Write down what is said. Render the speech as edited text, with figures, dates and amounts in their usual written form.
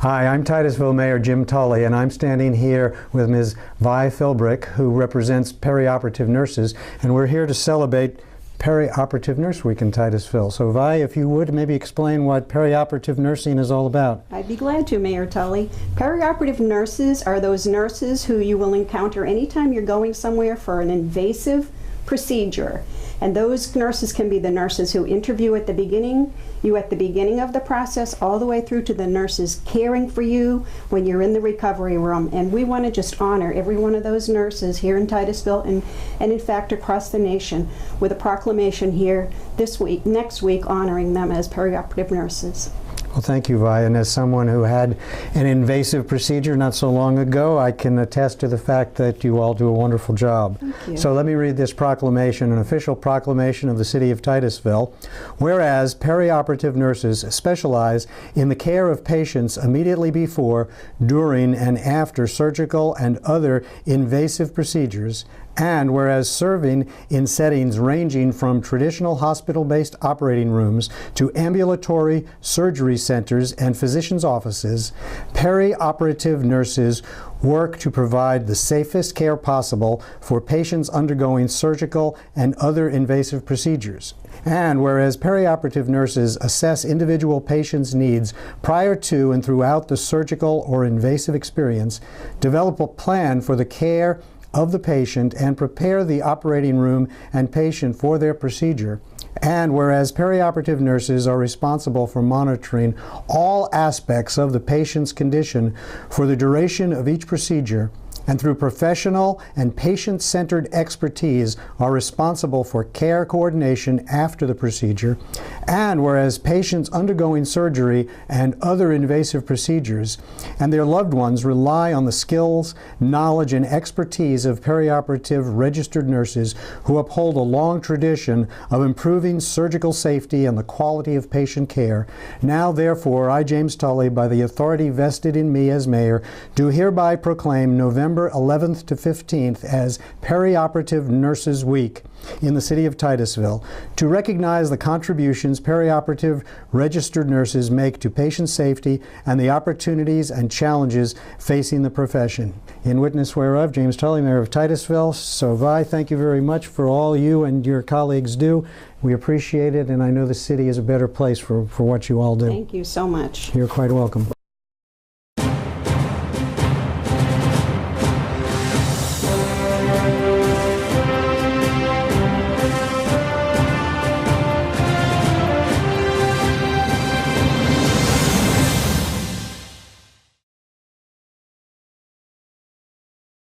Hi, I'm Titusville Mayor Jim Tulley, and I'm standing here with Ms. Vi Philbrick, who represents Perioperative Nurses, and we're here to celebrate Perioperative Nurse Week in Titusville. So Vi, if you would, maybe explain what perioperative nursing is all about. I'd be glad to, Mayor Tulley. Perioperative nurses are those nurses who you will encounter anytime you're going somewhere for an invasive procedure. And those nurses can be the nurses who interview at the beginning, at the beginning of the process, all the way through to the nurses caring for you when you're in the recovery room. And we want to just honor every one of those nurses here in Titusville and in fact across the nation with a proclamation here this week, next week, honoring them as perioperative nurses. Well, thank you, Vi. And as someone who had an invasive procedure not so long ago, I can attest to the fact that you all do a wonderful job. Thank you. So let me read this proclamation, an official proclamation of the City of Titusville. Whereas perioperative nurses specialize in the care of patients immediately before, during, and after surgical and other invasive procedures, and whereas serving in settings ranging from traditional hospital-based operating rooms to ambulatory surgery centers and physicians' offices, perioperative nurses work to provide the safest care possible for patients undergoing surgical and other invasive procedures. And whereas perioperative nurses assess individual patients' needs prior to and throughout the surgical or invasive experience, develop a plan for the care of the patient, and prepare the operating room and patient for their procedure. And whereas perioperative nurses are responsible for monitoring all aspects of the patient's condition for the duration of each procedure, and through professional and patient-centered expertise are responsible for care coordination after the procedure, and whereas patients undergoing surgery and other invasive procedures and their loved ones rely on the skills, knowledge, and expertise of perioperative registered nurses who uphold a long tradition of improving surgical safety and the quality of patient care. Now, therefore, I, James Tulley, by the authority vested in me as mayor, do hereby proclaim November 11th to 15th as Perioperative Nurses Week in the City of Titusville to recognize the contributions perioperative registered nurses make to patient safety and the opportunities and challenges facing the profession. In witness whereof, James Tulley, Mayor of Titusville. So Vi, thank you very much for all you and your colleagues do. We appreciate it, and I know the city is a better place for what you all do. Thank you so much. You're quite welcome.